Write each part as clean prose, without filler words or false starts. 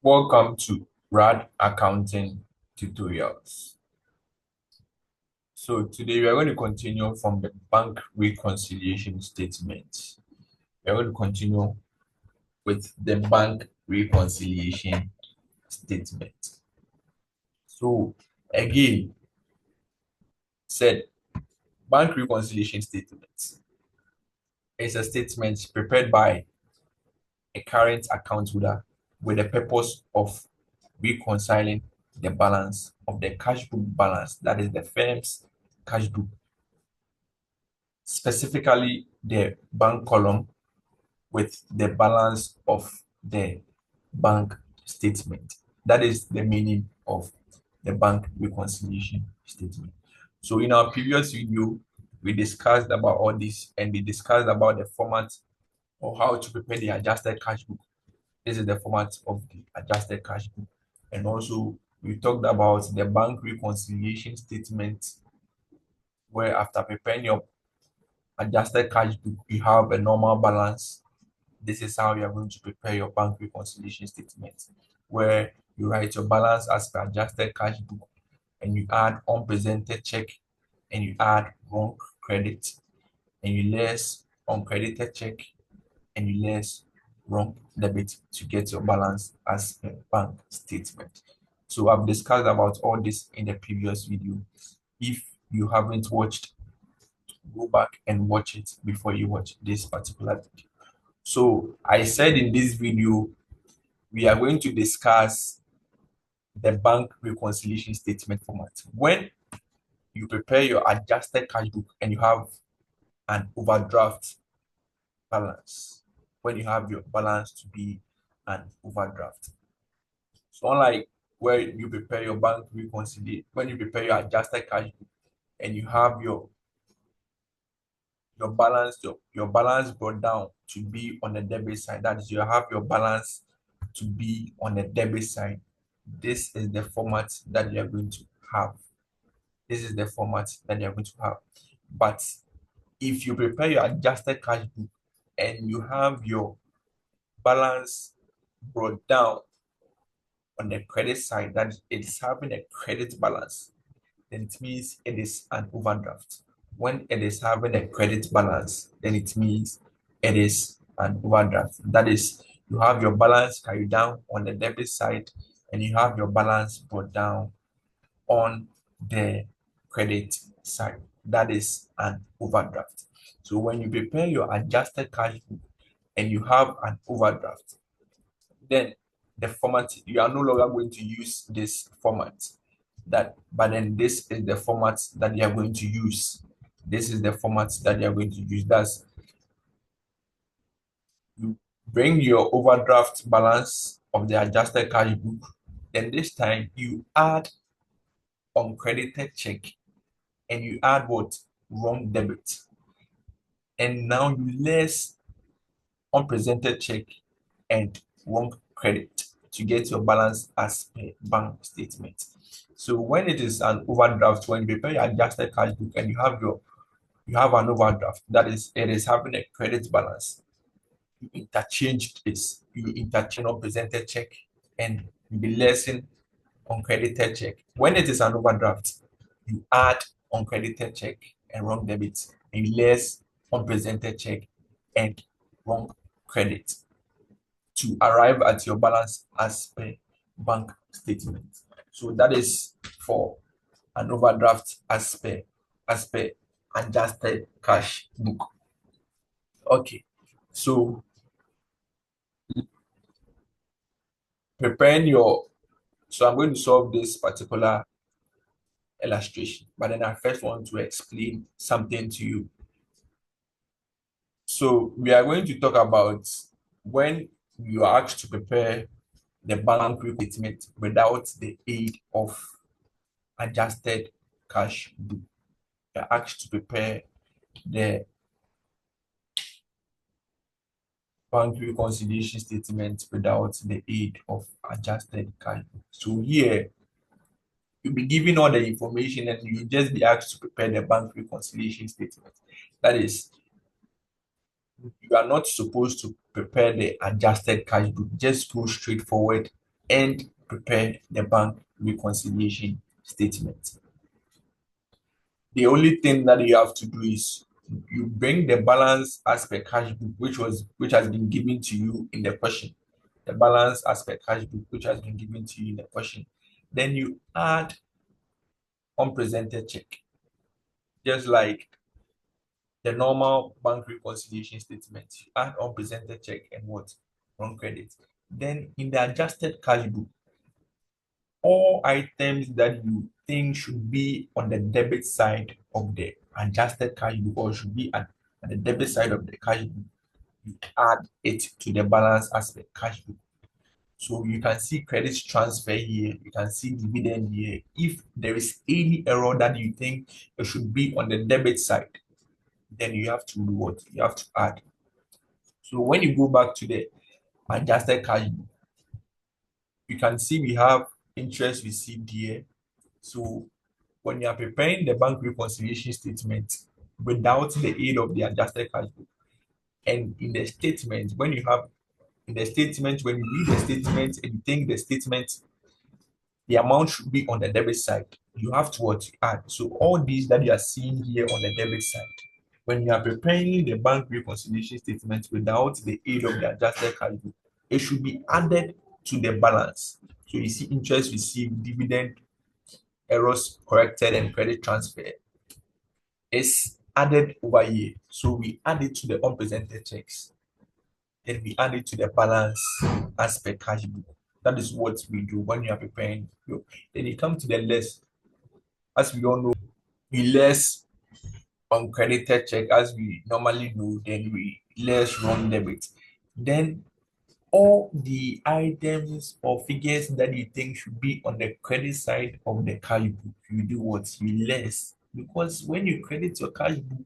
Welcome to RAD Accounting Tutorials. So today we are going to continue from the bank reconciliation statement. We are going to continue with the bank reconciliation statement. So again, said bank reconciliation statement is a statement prepared by a current account holder with the purpose of reconciling the balance of the cash book balance, that is the firm's cash book, specifically the bank column, with the balance of the bank statement. That is the meaning of the bank reconciliation statement. So in our previous video, we discussed about all this, and we discussed about the format or how to prepare the adjusted cash book. This is the format of the adjusted cash book. And also we talked about the bank reconciliation statement, where after preparing your adjusted cash book, you have a normal balance. This is how you are going to prepare your bank reconciliation statement, where you write your balance as per adjusted cash book, and you add unpresented check, and you add wrong credit, and you less uncredited check, and you less wrong debit to get your balance as a bank statement. So I've discussed about all this in the previous video. If you haven't watched, go back and watch it before you watch this particular video. So I said in this video, we are going to discuss the bank reconciliation statement format. When you prepare your adjusted cash book and you have an overdraft balance, when you have your balance to be an overdraft. So unlike where you prepare your bank reconciliation, when you prepare your adjusted cash book and you have your balance brought down to be on the debit side, that is, you have your balance to be on the debit side. This is the format that you are going to have. This is the format that you are going to have. But if you prepare your adjusted cash book and you have your balance brought down on the credit side, that it is having a credit balance, then it means it is an overdraft. When it is having a credit balance, then it means it is an overdraft. That is, you have your balance carried down on the debit side, and you have your balance brought down on the credit side. That is an overdraft. So when you prepare your adjusted cash book and you have an overdraft, then the format, you are no longer going to use this format. But then this is the format that you are going to use. This is the format that you are going to use. That's, you bring your overdraft balance of the adjusted cash book, then this time you add uncredited check, and you add what? Wrong debit. And now you less unpresented check and wrong credit to get your balance as per bank statement. So when it is an overdraft, when you prepare your adjusted cash book and you have an overdraft, that is, it is having a credit balance, you interchange this, you interchange unpresented check and you be lessing uncredited check. When it is an overdraft, you add uncredited check and wrong debit, and less unpresented check and wrong credit to arrive at your balance as per bank statement. So that is for an overdraft as per adjusted cash book. Okay, so preparing your so I'm going to solve this particular illustration, but then I first want to explain something to you. So we are going to talk about when you are asked to prepare the bank statement without the aid of adjusted cash book. You are asked to prepare the bank reconciliation statement without the aid of adjusted cash book. So here you'll be given all the information and you just be asked to prepare the bank reconciliation statement. That is, you are not supposed to prepare the adjusted cash book. Just go straight forward and prepare the bank reconciliation statement. The only thing that you have to do is you bring the balance as per cash book, which has been given to you in the question. The balance as per cash book, which has been given to you in the question. Then you add unpresented check, just like the normal bank reconciliation statement. You add unpresented check and what? Non credit. Then in the adjusted cash book, all items that you think should be on the debit side of the adjusted cash book or should be at the debit side of the cash book, you add it to the balance as per cash book. So you can see credit transfer here, you can see dividend here. If there is any error that you think it should be on the debit side, then you have to do what? You have to add. So when you go back to the adjusted cash book, you can see we have interest received here. So when you are preparing the bank reconciliation statement without the aid of the adjusted cash book, and in the statement, when you have in the statement, when you read the statement and you think the statement, the amount should be on the debit side, you have to what to add. So all these that you are seeing here on the debit side, when you are preparing the bank reconciliation statement without the aid of the adjusted cash book, it should be added to the balance. So you see interest received, dividend, errors corrected, and credit transfer is added over here. So we add it to the unpresented checks. Then we add it to the balance as per cash book. That is what we do when you are preparing. Then you come to the less. As we all know, we less uncredited check as we normally do, then we less wrong debit. Then all the items or figures that you think should be on the credit side of the cash book, you do what? You less. Because when you credit your cash book,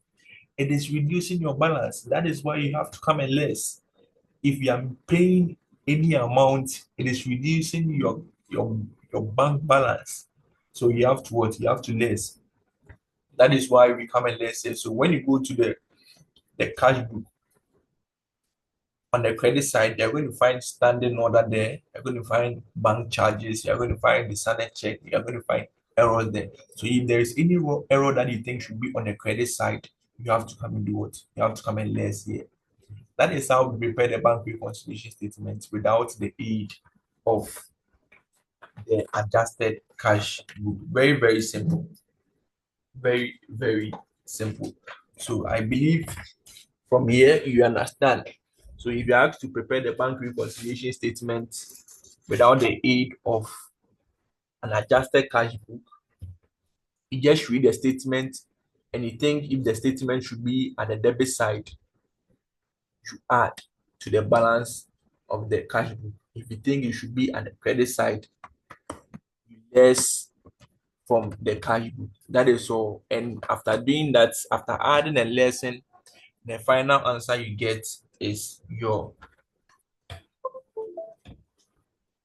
it is reducing your balance. That is why you have to come and less. If you are paying any amount, it is reducing your bank balance. So you have to what? You have to less. That is why we come and less it. So when you go to the cash book on the credit side, you're going to find standing order there. You're going to find bank charges. You're going to find the standard check. You're going to find errors there. So if there is any error that you think should be on the credit side, you have to come and do what? You have to come and less here. That is how we prepare the bank reconciliation statement without the aid of the adjusted cash book. Very, very simple. Very, very simple. So I believe from here you understand. So if you are asked to prepare the bank reconciliation statement without the aid of an adjusted cash book, you just read the statement and you think if the statement should be at the debit side, you add to the balance of the cash book. If you think it should be at the credit side, you less from the cash book. That is all. And after doing that, after adding a lesson, the final answer you get is your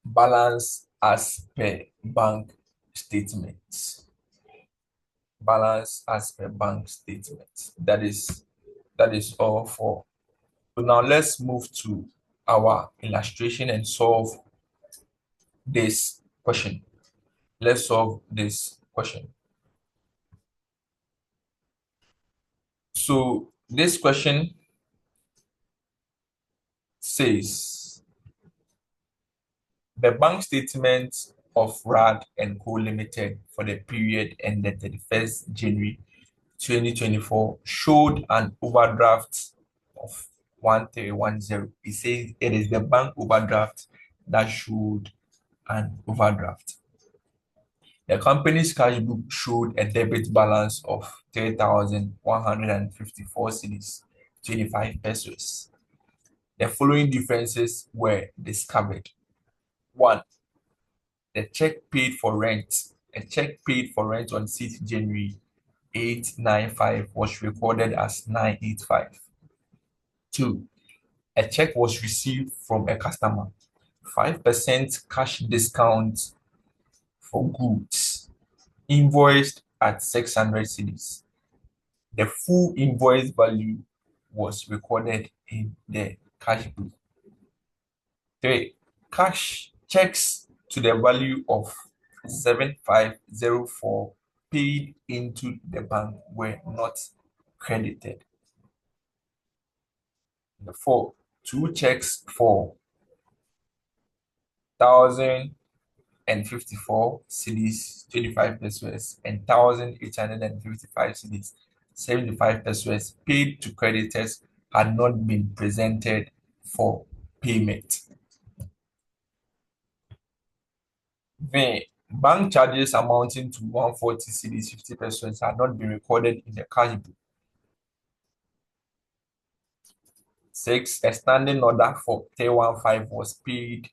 balance as per bank statements. Balance as per bank statement. That is all for. So now let's move to our illustration and solve this question. Let's solve this question. So this question says the bank statement of RAD and Co Limited for the period ended 31st January 2024 showed an overdraft of 1310. It says it is the bank overdraft that showed an overdraft. The company's cash book showed a debit balance of 3,154 cedis, 25 pesos. The following differences were discovered. One, the check paid for rent. A check paid for rent on 6th January 895 was recorded as 985. Two, a check was received from a customer. 5% cash discount for goods. Invoiced at 600 cedis. The full invoice value was recorded in the cash book. Three, cash checks to the value of 7504 paid into the bank were not credited. Four, two checks for 1,054 cedis, 25 pesos, and 1,855 cedis, 75 pesos paid to creditors had not been presented for payment. The bank charges amounting to 140 cedis, 50 pesos had not been recorded in the cash book. 6, a standing order for 315 was paid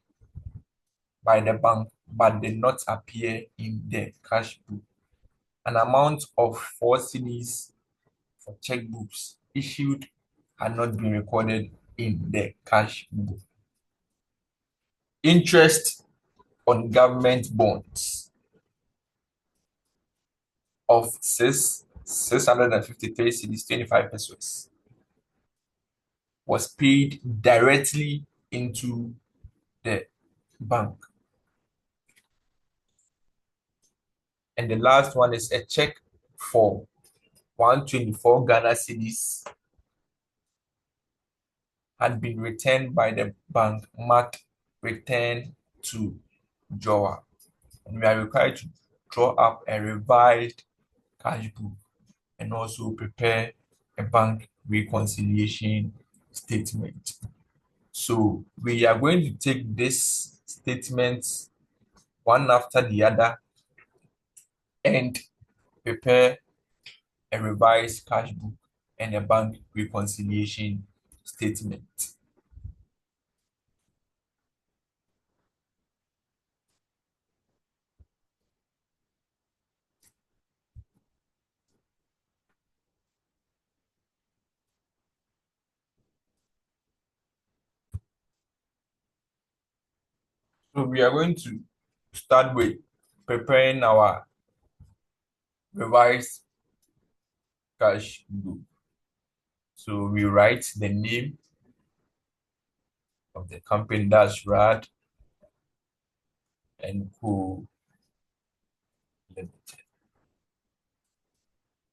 by the bank but did not appear in the cash book. An amount of 4 cedis for checkbooks issued had not been recorded in the cash book. Interest on government bonds of 653 cedis, 25 pesos was paid directly into the bank. And the last one is a check for 124 Ghana cedis had been returned by the bank marked return to drawer. And we are required to draw up a revised cash book and also prepare a bank reconciliation statement. So we are going to take this statements one after the other and prepare a revised cash book and a bank reconciliation statement. So we are going to start with preparing our revised cash book. So we write the name of the company, that's RAD and Co Limited.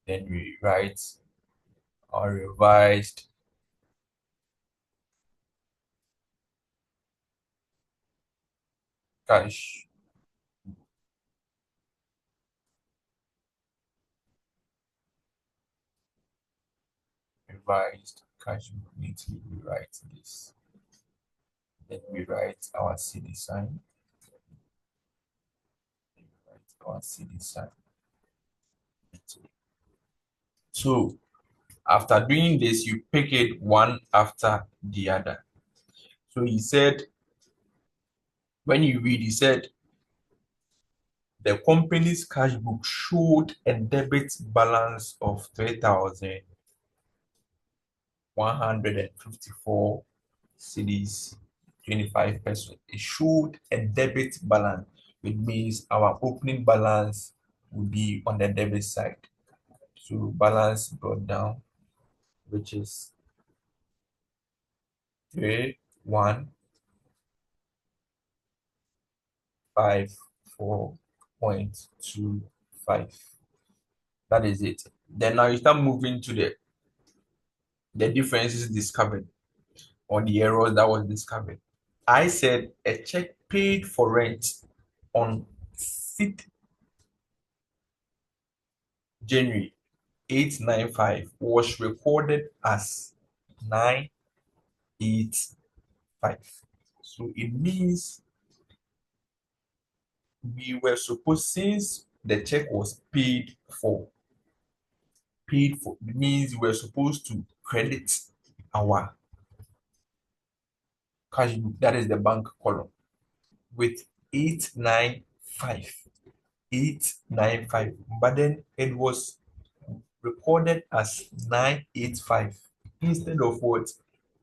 Then we write our revised cash. Revised cash book needs to rewrite this. Then we write our CD sign. Write our CD sign. So after doing this, you pick it one after the other. So he said, when you read, he said, the company's cash book showed a debit balance of 3,154 cedis, 25 pesos. It showed a debit balance, which means our opening balance will be on the debit side. So balance brought down, which is 3,154.25. That is it. Then now you start moving to the differences discovered or the errors that was discovered. I said a check paid for rent on 6th January 895 was recorded as 985. So it means we were supposed, since the check was paid for, it means we're supposed to credit our cash book, that is the bank column, with 895. 895, but then it was recorded as 985 instead of what?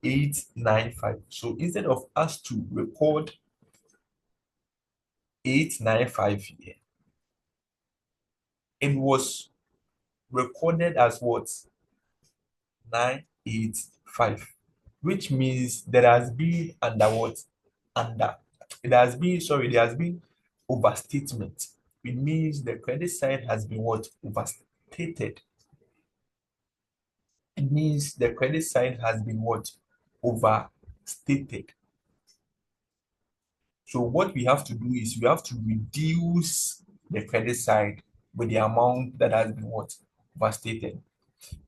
895. So instead of us to record 895 here, it was recorded as what? 985, which means there has been under what? Under. It has been, sorry, there has been overstatement. It means the credit side has been what? Overstated. It means the credit side has been what? Overstated. So what we have to do is we have to reduce the credit side with the amount that has been what? Overstated.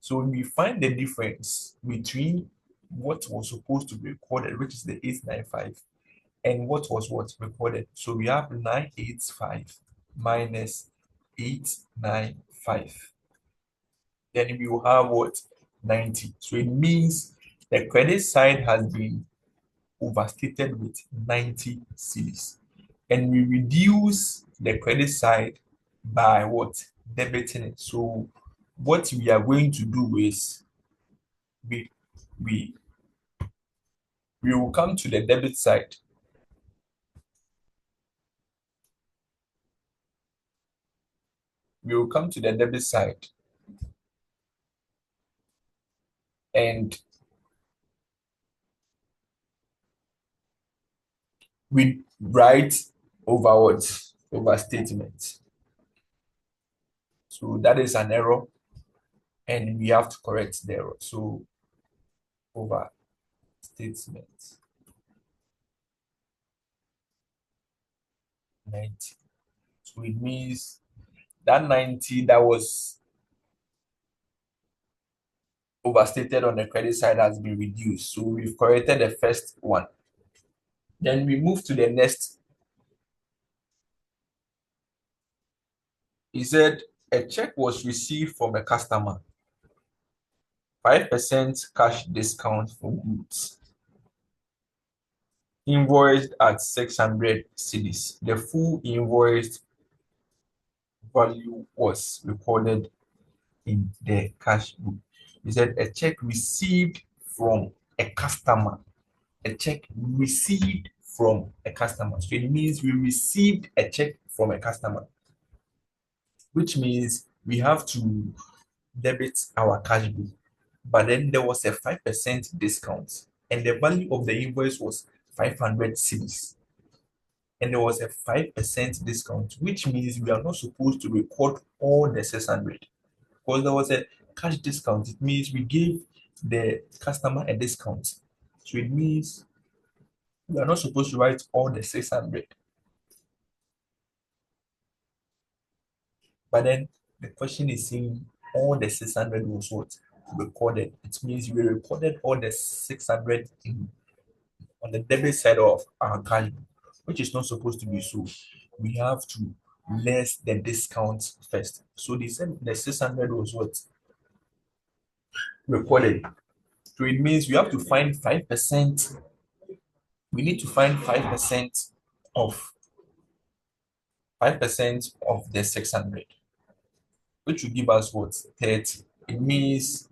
So we find the difference between what was supposed to be recorded, which is the 895, and what recorded. So we have 985 minus 895. Then we will have what? 90. So it means the credit side has been overstated with 90 cedis. And we reduce the credit side by what? Debiting it. So what we are going to do is we we we will come to the debit side. We will come to the debit side and we write over what? Overstatement. So that is an error and we have to correct the error. So overstatement 90. So it means that 90 that was overstated on the credit side has been reduced. So we've corrected the first one. Then we move to the next. He said a check was received from a customer, 5% cash discount for goods, invoiced at 600 cedis. The full invoiced value was recorded in the cash book. He said a check received from a customer, a check received from a customer. So it means we received a check from a customer, which means we have to debit our cash bill. But then there was a 5% discount, and the value of the invoice was 500 cedis. And there was a 5% discount, which means we are not supposed to record all the 600 because there was a cash discount. It means we gave the customer a discount. So it means we are not supposed to write all the 600. But then the question is saying all the 600 was what? Recorded. It means we recorded all the 600 on the debit side of our cash, which is not supposed to be so. We have to less the discount first. So they said the 600 was what? Recorded. So it means we have to find 5%. We need to find 5% of 5% of the 600, which will give us what? 30. It means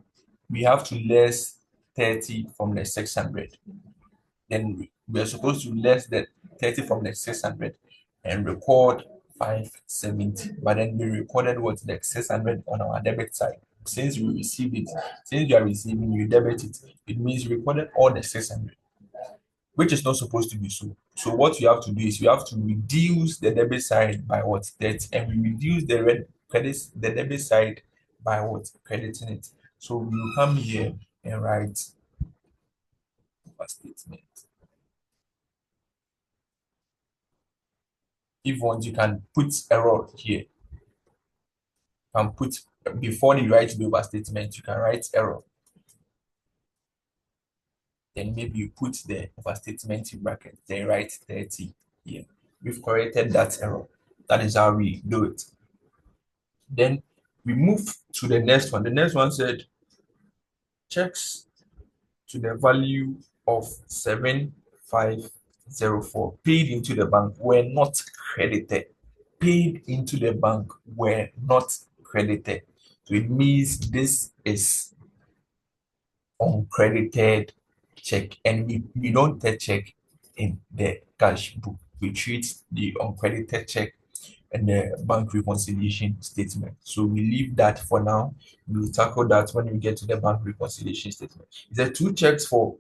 we have to less 30 from the 600. Then we are supposed to less the 30 from the 600 and record 570. But then we recorded what? The 600 on our debit side. Since we received it, since you are receiving, you debit it. It means you recorded all the 600, which is not supposed to be so. So what you have to do is you have to reduce the debit side by what? 30, and we reduce the the debit side by what? Crediting it. So we will come here and write a statement. If you want, you can put error here. You can put before you write the overstatement, you can write error. Then maybe you put the overstatement in bracket, then write 30 here. We've corrected that error. That is how we do it. Then we move to the next one. The next one said checks to the value of 7504 paid into the bank were not credited. Paid into the bank were not credited. So it means this is uncredited check, and we don't take check in the cash book. We treat the uncredited check and the bank reconciliation statement. So we leave that for now. We'll tackle that when we get to the bank reconciliation statement. Is there two checks for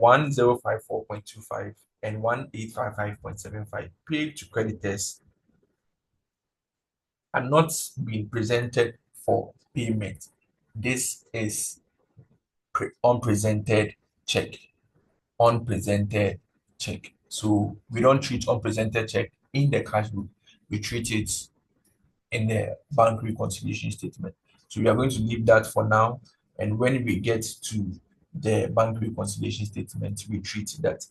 1054.25 and 1855.75 paid to creditors are not being presented for payment. This is unpresented check. Unpresented check. So we don't treat unpresented check in the cash book. We treat it in the bank reconciliation statement. So we are going to leave that for now. And when we get to the bank reconciliation statement, we treat that.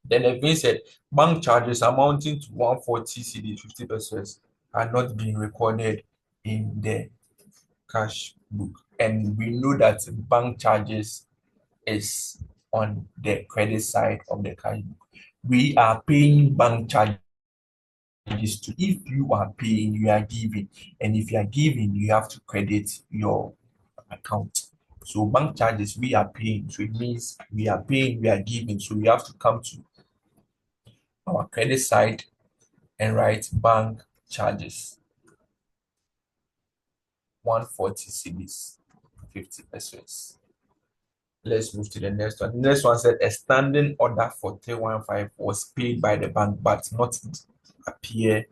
Then again said bank charges amounting to 140 CD 50 pesos are not being recorded in the cash book. And we know that bank charges is on the credit side of the cash book. We are paying bank charges to, if you are paying, you are giving. And if you are giving, you have to credit your account. So bank charges we are paying. So it means we are paying, we are giving. So we have to come to our credit side and write bank charges 140 cedis 50 pesos. Let's move to the next one. The next one said a standing order for 315 was paid by the bank appear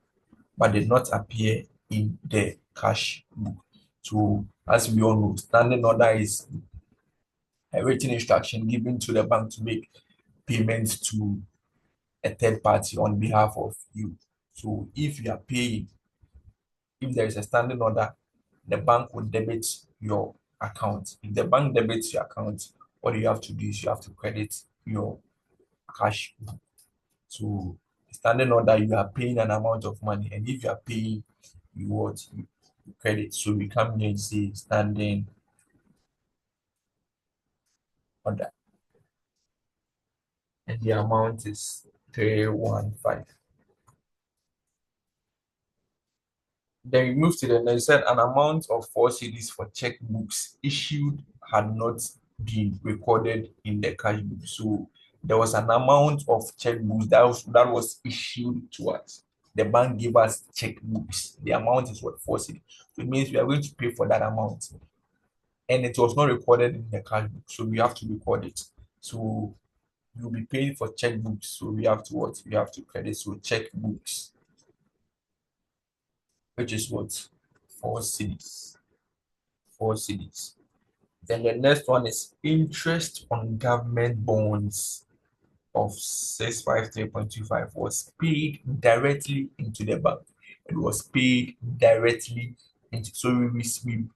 but did not appear in the cash book. So as we all know, standing order is a written instruction given to the bank to make payments to a third party on behalf of you. So if you are paying, if there is a standing order, the bank will debit your account. If the bank debits your account, what you have to do is you have to credit your cash. So standing order, you are paying an amount of money, and if you are paying, you what you credit. So we come here and say standing order, and the amount is 315. Then we move to the next. Said an amount of 4 CDs for checkbooks issued had not been recorded in the cash book. So there was an amount of checkbooks that was issued to us. The bank gave us checkbooks. The amount is what 4 CDs. So it means we are going to pay for that amount, and it was not recorded in the cash book. So we have to record it. So you'll be paying for checkbooks. So we have to what? We have to credit. So checkbooks, which is what? 4 CDs. 4 CDs. Then the next one is interest on government bonds of 653.25 was paid directly into the bank. It was paid directly into, so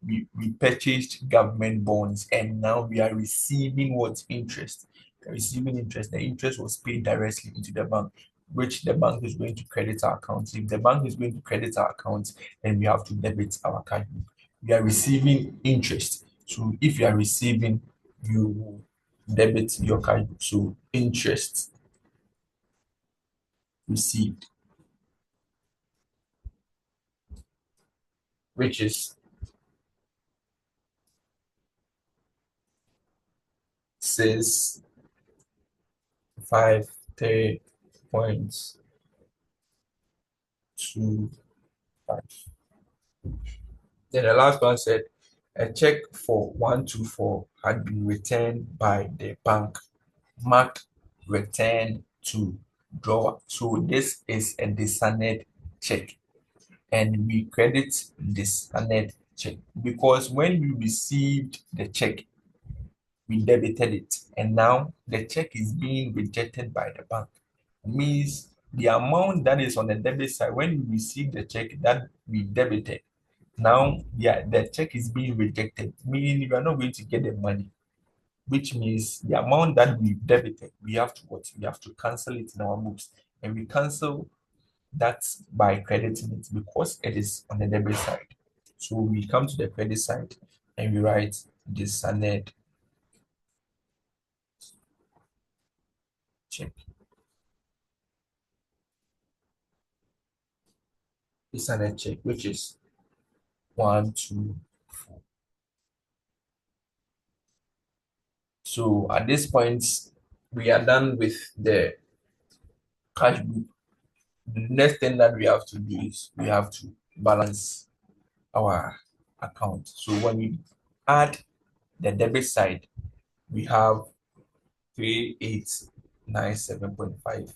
we purchased government bonds, and now we are receiving what interest? We're receiving interest. The interest was paid directly into the bank, which the bank is going to credit our accounts. If the bank is going to credit our accounts, then we have to debit our cash book. We are receiving interest. So if you are receiving, you debit your cash book. So interest received, which is 653.25. Then the last one said a check for 124 had been returned by the bank, marked return to drawer. So this is a dishonored check, and we credit dishonored check because when we received the check, we debited it, and now the check is being rejected by the bank. Means the amount that is on the debit side when we receive the check that we debited, now yeah, the check is being rejected, meaning we are not going to get the money, which means the amount that we debited, we have to what? We have to cancel it in our books, and we cancel that by crediting it because it is on the debit side. So we come to the credit side and we write dishonored check. Dishonored check, which is 124. So at this point, we are done with the cash book. The next thing that we have to do is we have to balance our account. So when we add the debit side, we have 38 97.5,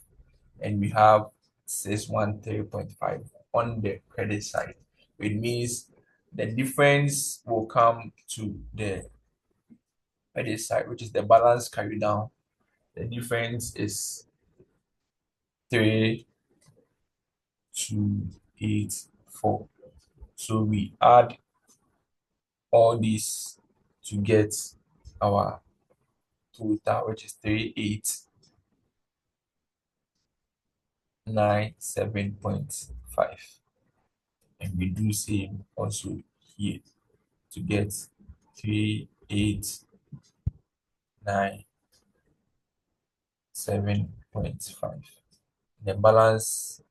and we have 613.5 on the credit side. It means the difference will come to the credit side, which is the balance carried down. The difference is 3284. So we add all these to get our total, which is 3897.5. And we do same also here to get 3897.5. The balance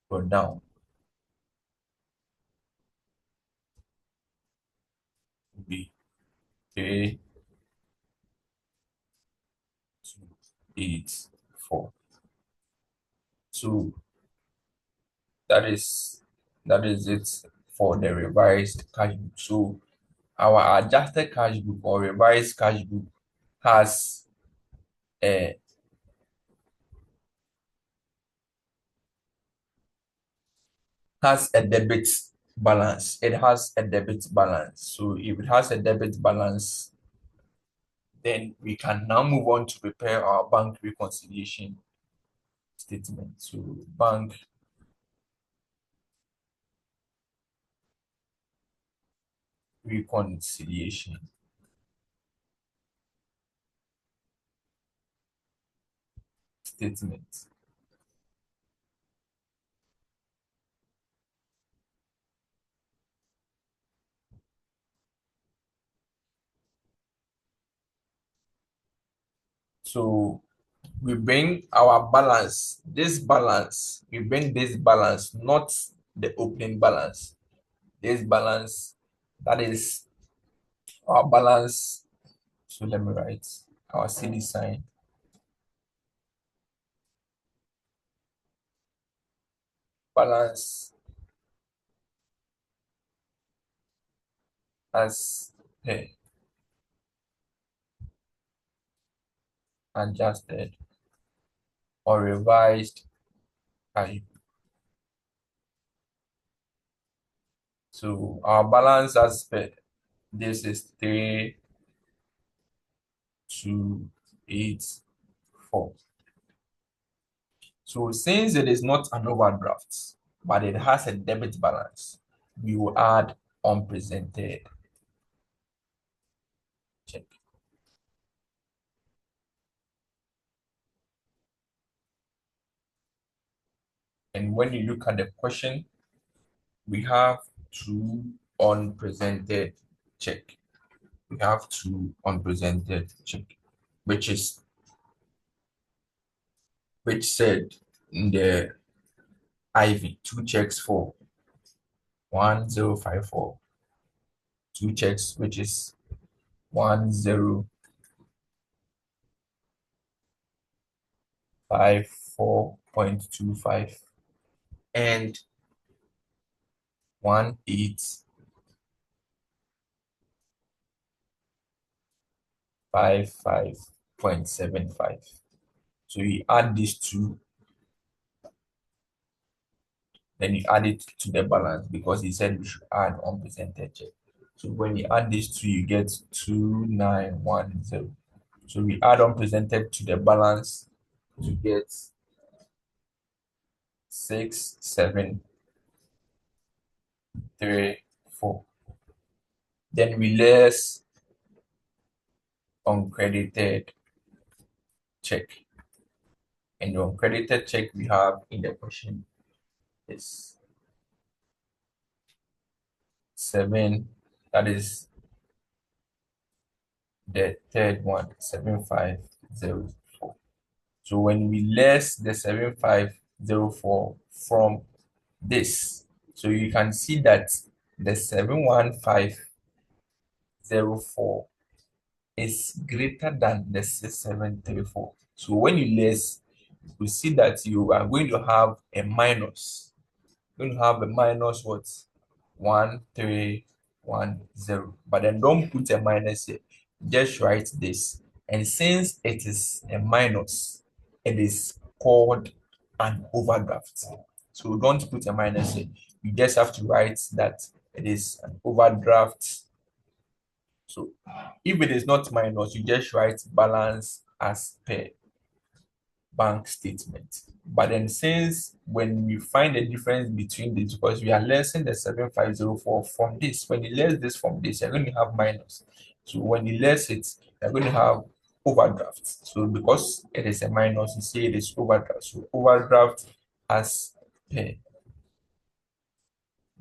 go down to be 3284. So that that is it for the revised cash book. So our adjusted cash book or revised cash book has a debit balance. It has a debit balance. So if it has a debit balance, then we can now move on to prepare our bank reconciliation statement. So bank reconciliation statement. So we bring our balance, we bring this balance, not the opening balance. This balance, that is our balance. So let me write our CD sign, balance as per adjusted or revised cash. So our balance as per this is 3284. So since it is not an overdraft, but it has a debit balance, we will add unpresented check. And when you look at the question, we have two unpresented check. We have two unpresented check, which is which said in the IV, two checks for 1054, two checks which is 1054.25 and 1855.75. So you add these two, then you add it to the balance because he said we should add unpresented check. So when you add these two, you get 2910. So we add unpresented to the balance to get 6734. Then we less uncredited check. And the uncredited check we have in the question is 7. That is the third one, 7504. So when we less the 7504 from this, so you can see that the 71504 is greater than the 6734. So when you less, you see that you are going to have a minus. You're going to have a minus what? 1310. But then don't put a minus here. Just write this And since it is a minus, it is called an overdraft. So don't put a minus in. You just have to write that it is an overdraft. So if it is not minus, you just write balance as per bank statement. But then since when we find the difference between these, because we are lessing the 7504 from this, when you less this from this, you're going to have minus. So when you less it, you're going to have overdraft. So because it is a minus, you say it is overdraft. So overdraft as per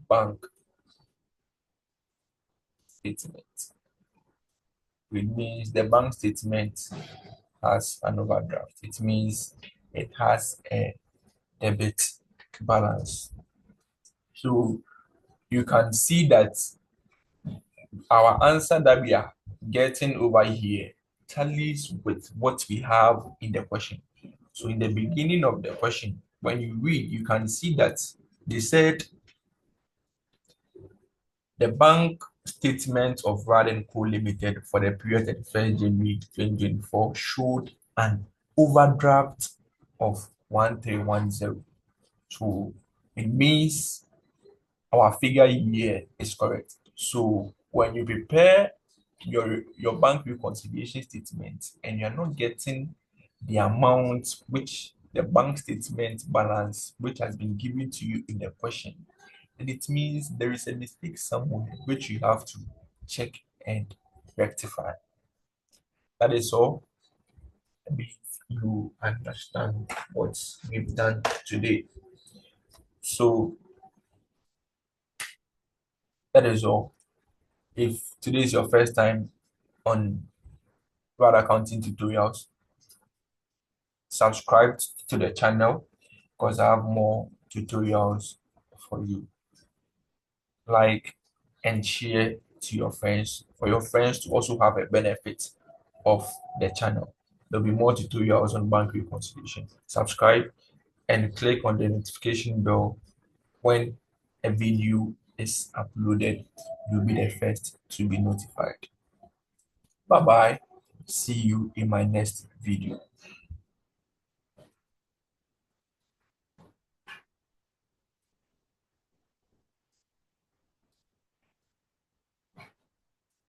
bank statement. It means the bank statement has an overdraft. It means it has a debit balance. So you can see that our answer that we are getting over here tallies with what we have in the question. So in the beginning of the question, when you read, you can see that they said the bank statement of Rad and Co. Limited for the period 31st January 2024 showed an overdraft of 1310. So it means our figure here is correct. So when you prepare your bank reconciliation statement and you're not getting the amount which the bank statement balance which has been given to you in the question, then it means there is a mistake somewhere which you have to check and rectify. That is all. I believe you understand what we've done today. So that is all. If today is your first time on Rad Accounting Tutorials, subscribe to the channel because I have more tutorials for you. Like and share to your friends for your friends to also have a benefit of the channel. There'll be more tutorials on bank reconciliation. Subscribe and click on the notification bell when a video is uploaded. You'll be the first to be notified. Bye bye. See you in my next video.